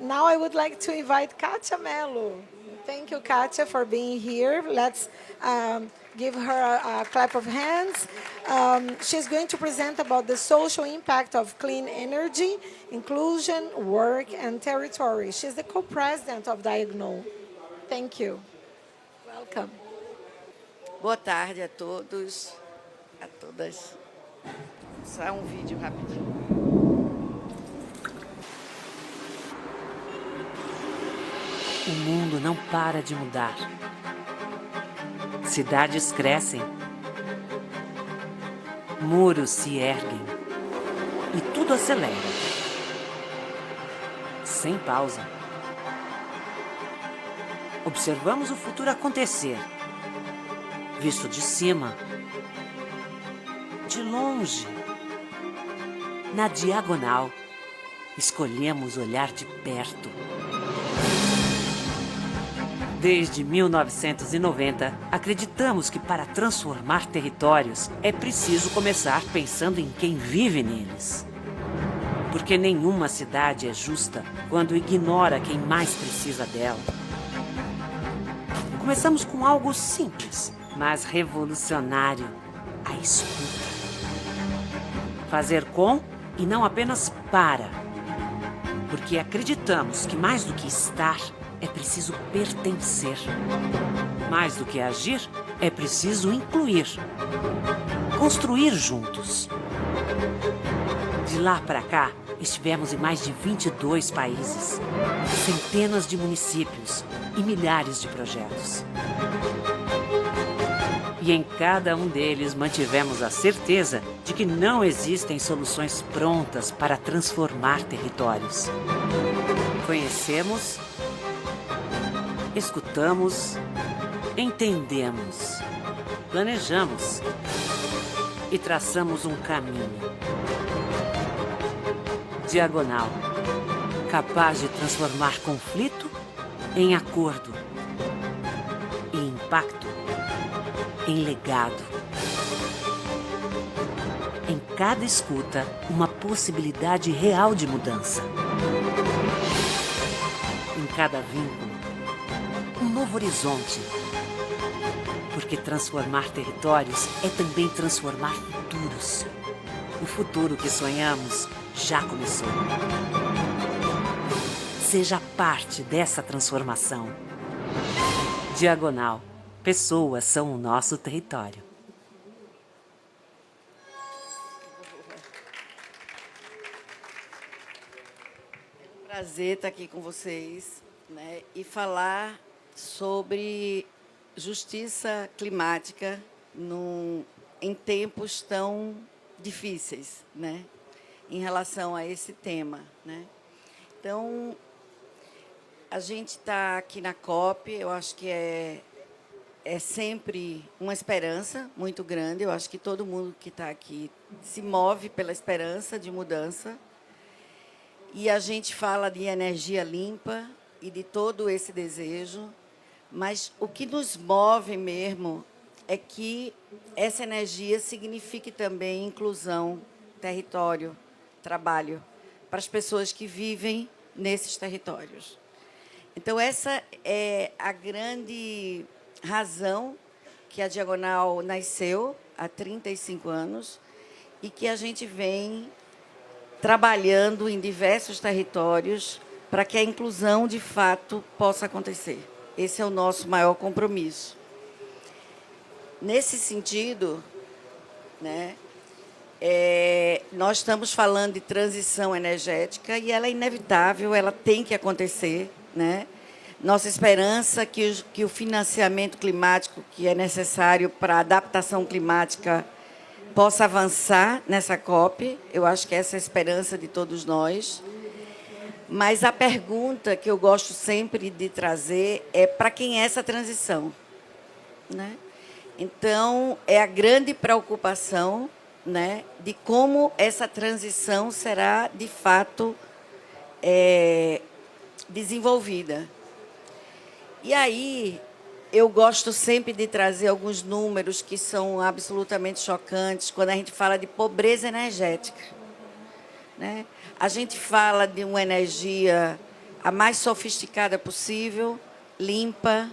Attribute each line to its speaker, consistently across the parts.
Speaker 1: Now I would like to invite Katia Mello. Thank you, Katia, for being here. Let's give her a clap of hands. She's going to present about the social impact of clean energy, inclusion, work, and territory. She's the co-president of Diagonal. Thank you. Welcome.
Speaker 2: Boa tarde a todos, a todas. Só um vídeo rapidinho.
Speaker 3: O mundo não para de mudar. Cidades crescem. Muros se erguem. E tudo acelera. Sem pausa. Observamos o futuro acontecer. Visto de cima. De longe. Na diagonal. Escolhemos olhar de perto. Desde 1990, acreditamos que para transformar territórios é preciso começar pensando em quem vive neles. Porque nenhuma cidade é justa quando ignora quem mais precisa dela. Começamos com algo simples, mas revolucionário: a escuta. Fazer com e não apenas para. Porque acreditamos que mais do que estar, é preciso pertencer. Mais do que agir, é preciso incluir. Construir juntos. De lá para cá, estivemos em mais de 22 países, centenas de municípios e milhares de projetos. E em cada um deles mantivemos a certeza de que não existem soluções prontas para transformar territórios. Conhecemos, escutamos, entendemos, planejamos e traçamos um caminho. Diagonal, capaz de transformar conflito em acordo e impacto em legado. Em cada escuta, uma possibilidade real de mudança. Em cada vínculo, um novo horizonte. Porque transformar territórios é também transformar futuros. O futuro que sonhamos já começou. Seja parte dessa transformação. Diagonal. Pessoas são o nosso território.
Speaker 2: É um prazer estar aqui com vocês, né, e falar sobre justiça climática em tempos tão difíceis, né, em relação a esse tema, né. Então, a gente está aqui na COP, eu acho que é sempre uma esperança muito grande. Eu acho que todo mundo que está aqui se move pela esperança de mudança. E a gente fala de energia limpa e de todo esse desejo, mas o que nos move mesmo é que essa energia signifique também inclusão, território, trabalho, para as pessoas que vivem nesses territórios. Então, essa é a grande razão que a Diagonal nasceu há 35 anos e que a gente vem trabalhando em diversos territórios para que a inclusão, de fato, possa acontecer. Esse é o nosso maior compromisso. Nesse sentido, né, nós estamos falando de transição energética e ela é inevitável, ela tem que acontecer, né? Nossa esperança é que o financiamento climático que é necessário para a adaptação climática possa avançar nessa COP. Eu acho que essa é a esperança de todos nós. Mas a pergunta que eu gosto sempre de trazer é para quem é essa transição, né? Então, é a grande preocupação, né, de como essa transição será, de fato, desenvolvida. E aí, eu gosto sempre de trazer alguns números que são absolutamente chocantes quando a gente fala de pobreza energética, né? A gente fala de uma energia a mais sofisticada possível, limpa,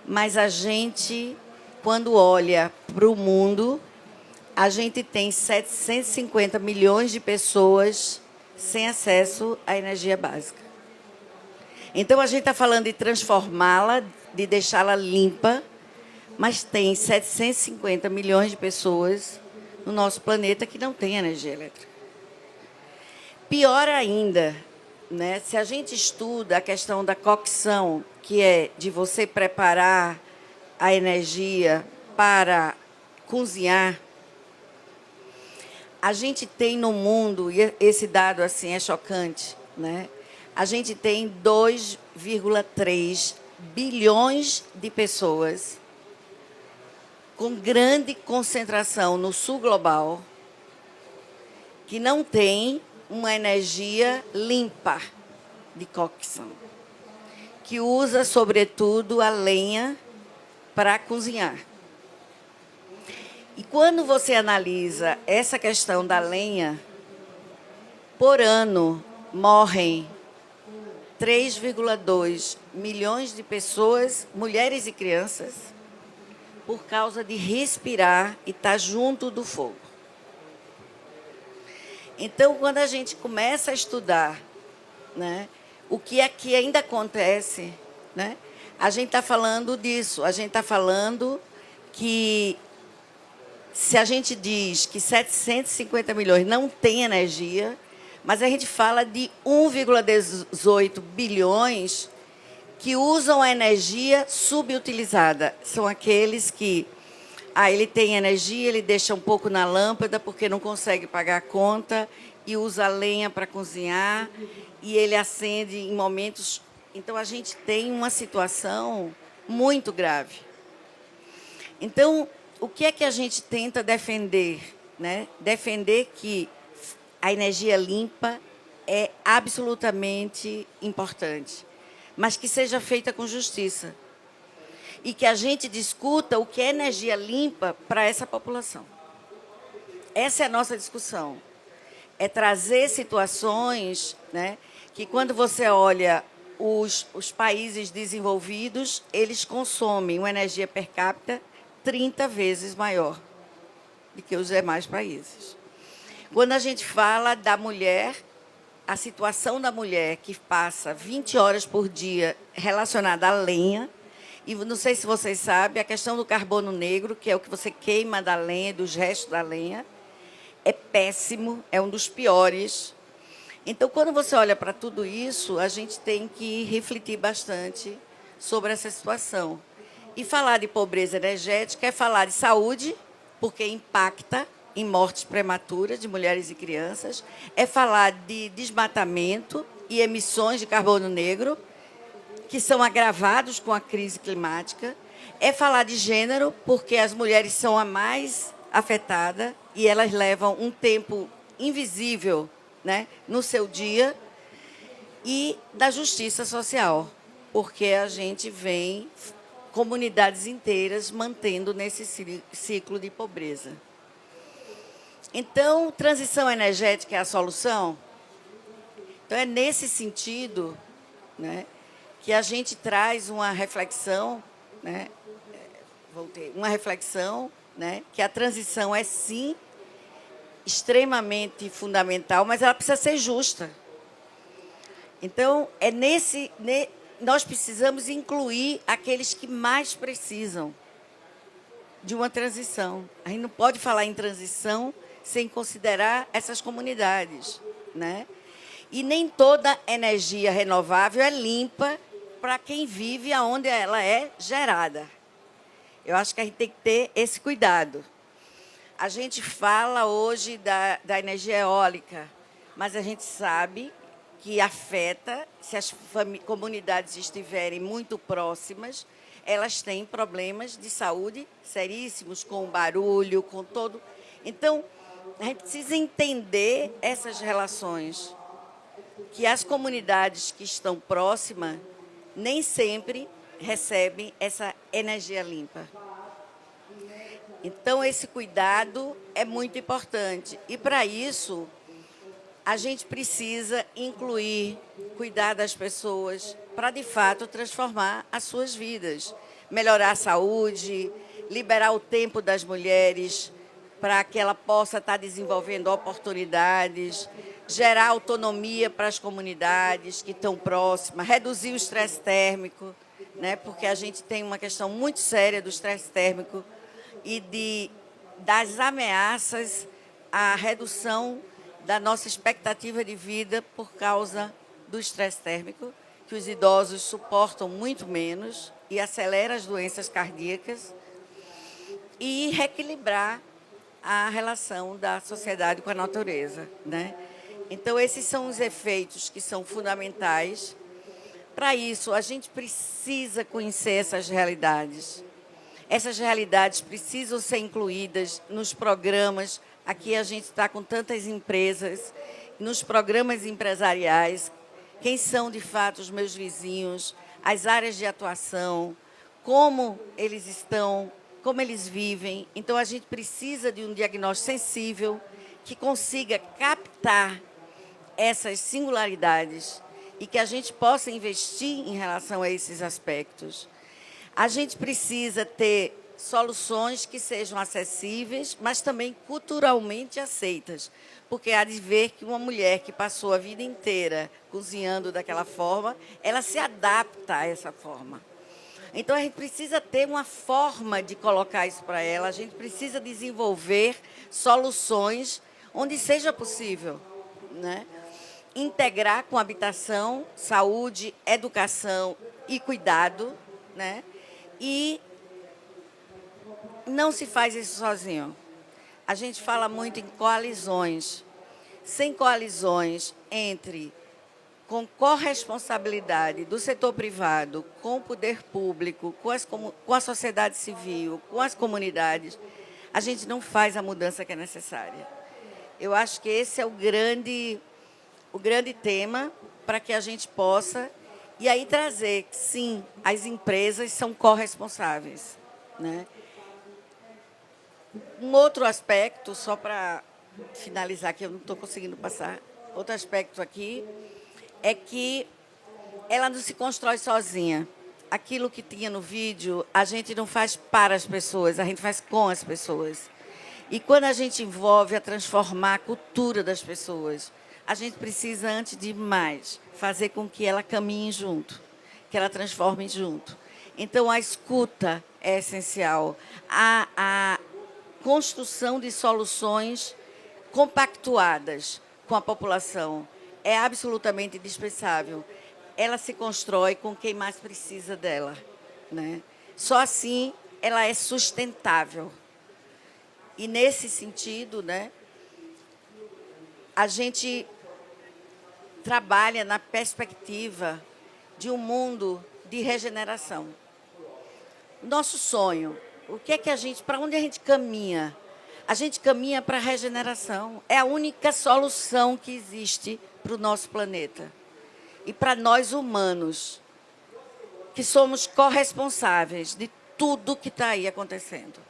Speaker 2: mas a gente, quando olha para o mundo, a gente tem 750 milhões de pessoas sem acesso à energia básica. Então, a gente está falando de transformá-la, de deixá-la limpa, mas tem 750 milhões de pessoas no nosso planeta que não têm energia elétrica. Pior ainda, né, se a gente estuda a questão da cocção, que é de você preparar a energia para cozinhar, a gente tem no mundo, e esse dado assim é chocante, né? A gente tem 2,3 bilhões de pessoas com grande concentração no sul global que não tem uma energia limpa de cocção, que usa, sobretudo, a lenha para cozinhar. E quando você analisa essa questão da lenha, por ano morrem 3,2 milhões de pessoas, mulheres e crianças, por causa de respirar e estar junto do fogo. Então, quando a gente começa a estudar, né, o que é que ainda acontece, né, a gente está falando disso, a gente está falando que se a gente diz que 750 milhões não tem energia, mas a gente fala de 1,18 bilhões que usam a energia subutilizada. São aqueles que ele tem energia, ele deixa um pouco na lâmpada porque não consegue pagar a conta e usa a lenha para cozinhar e ele acende em momentos. Então, a gente tem uma situação muito grave. Então, o que é que a gente tenta defender, né? Defender que a energia limpa é absolutamente importante, mas que seja feita com justiça. E que a gente discuta o que é energia limpa para essa população. Essa é a nossa discussão. É trazer situações, né, que, quando você olha os países desenvolvidos, eles consomem uma energia per capita 30 vezes maior do que os demais países. Quando a gente fala da mulher, a situação da mulher que passa 20 horas por dia relacionada à lenha, e não sei se vocês sabem, a questão do carbono negro, que é o que você queima da lenha, dos restos da lenha, é péssimo, é um dos piores. Então, quando você olha para tudo isso, a gente tem que refletir bastante sobre essa situação. E falar de pobreza energética é falar de saúde, porque impacta em mortes prematuras de mulheres e crianças, é falar de desmatamento e emissões de carbono negro, que são agravados com a crise climática, é falar de gênero, porque as mulheres são a mais afetada e elas levam um tempo invisível, né, no seu dia, e da justiça social, porque a gente vem comunidades inteiras mantendo nesse ciclo de pobreza. Então, transição energética é a solução? Então, é nesse sentido, né, que a gente traz uma reflexão, né, uma reflexão, né, que a transição é, sim, extremamente fundamental, mas ela precisa ser justa. Então, nós precisamos incluir aqueles que mais precisam de uma transição. A gente não pode falar em transição sem considerar essas comunidades, né? E nem toda energia renovável é limpa para quem vive aonde ela é gerada. Eu acho que a gente tem que ter esse cuidado. A gente fala hoje da energia eólica, mas a gente sabe que afeta, se as comunidades estiverem muito próximas, elas têm problemas de saúde seríssimos, com barulho, com todo. Então, a gente precisa entender essas relações, que as comunidades que estão próximas nem sempre recebem essa energia limpa. Então, esse cuidado é muito importante. E, para isso, a gente precisa incluir, cuidar das pessoas para, de fato, transformar as suas vidas. Melhorar a saúde, liberar o tempo das mulheres para que ela possa estar desenvolvendo oportunidades, gerar autonomia para as comunidades que estão próximas, reduzir o estresse térmico, né? Porque a gente tem uma questão muito séria do estresse térmico e das ameaças à redução da nossa expectativa de vida por causa do estresse térmico, que os idosos suportam muito menos e acelera as doenças cardíacas, e reequilibrar a relação da sociedade com a natureza, né? Então, esses são os efeitos que são fundamentais. Para isso, a gente precisa conhecer essas realidades. Essas realidades precisam ser incluídas nos programas. Aqui a gente está com tantas empresas, nos programas empresariais, quem são, de fato, os meus vizinhos, as áreas de atuação, como eles estão, como eles vivem. Então, a gente precisa de um diagnóstico sensível que consiga captar essas singularidades e que a gente possa investir em relação a esses aspectos. A gente precisa ter soluções que sejam acessíveis, mas também culturalmente aceitas, porque há de ver que uma mulher que passou a vida inteira cozinhando daquela forma, ela se adapta a essa forma. Então, a gente precisa ter uma forma de colocar isso para ela, a gente precisa desenvolver soluções onde seja possível, né? Integrar com habitação, saúde, educação e cuidado, né? E não se faz isso sozinho. A gente fala muito em coalizões. Sem coalizões com corresponsabilidade do setor privado, com o poder público, com a sociedade civil, com as comunidades, a gente não faz a mudança que é necessária. Eu acho que esse é o grande tema para que a gente possa, e aí trazer que, sim, as empresas são corresponsáveis, né? Um outro aspecto, só para finalizar, que eu não estou conseguindo passar, outro aspecto aqui, é que ela não se constrói sozinha. Aquilo que tinha no vídeo, a gente não faz para as pessoas, a gente faz com as pessoas. E quando a gente envolve a transformar a cultura das pessoas, a gente precisa, antes de mais, fazer com que ela caminhe junto, que ela transforme junto. Então, a escuta é essencial. A construção de soluções compactuadas com a população é absolutamente indispensável. Ela se constrói com quem mais precisa dela, né? Só assim ela é sustentável. E, nesse sentido, né, a gente trabalha na perspectiva de um mundo de regeneração. Nosso sonho, para onde a gente caminha? A gente caminha para a regeneração. É a única solução que existe para o nosso planeta. E para nós humanos, que somos corresponsáveis de tudo que está aí acontecendo.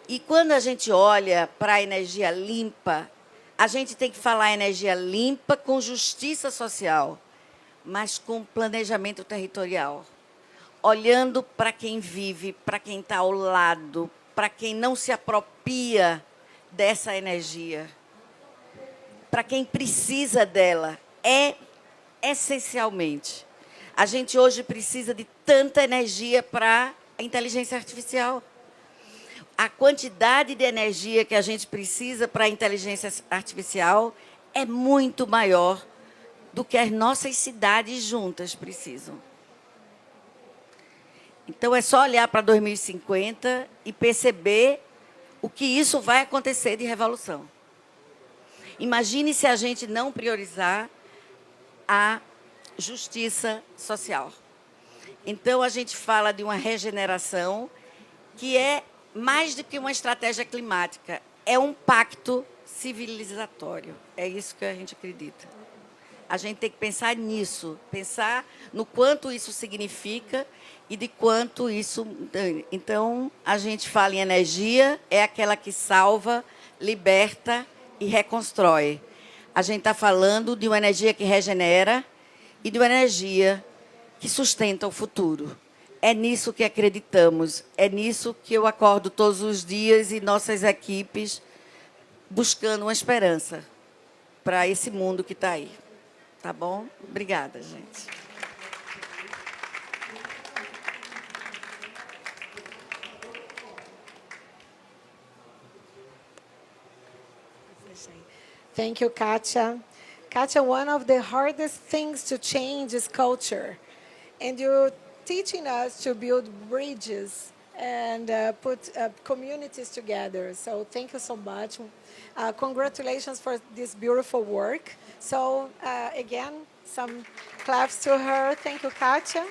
Speaker 2: E quando a gente olha para a energia limpa, a gente tem que falar energia limpa com justiça social, mas com planejamento territorial. Olhando para quem vive, para quem está ao lado, para quem não se apropria dessa energia, para quem precisa dela, essencialmente. A gente hoje precisa de tanta energia para a inteligência artificial. A quantidade de energia que a gente precisa para a inteligência artificial é muito maior do que as nossas cidades juntas precisam. Então, é só olhar para 2050 e perceber o que isso vai acontecer de revolução. Imagine se a gente não priorizar a justiça social. Então, a gente fala de uma regeneração que é mais do que uma estratégia climática, é um pacto civilizatório. É isso que a gente acredita. A gente tem que pensar nisso, pensar no quanto isso significa e de quanto isso... Então, a gente fala em energia, é aquela que salva, liberta e reconstrói. a gente está falando de uma energia que regenera e de uma energia que sustenta o futuro. É nisso que acreditamos, é nisso que eu acordo todos os dias e nossas equipes buscando uma esperança para esse mundo que está aí. Tá bom? Obrigada, gente.
Speaker 1: Thank you, Katia. Katia, one of the hardest things to change is culture. And you're teaching us to build bridges and put communities together. So thank you so much. Congratulations for this beautiful work. So again, some claps to her. Thank you, Katia.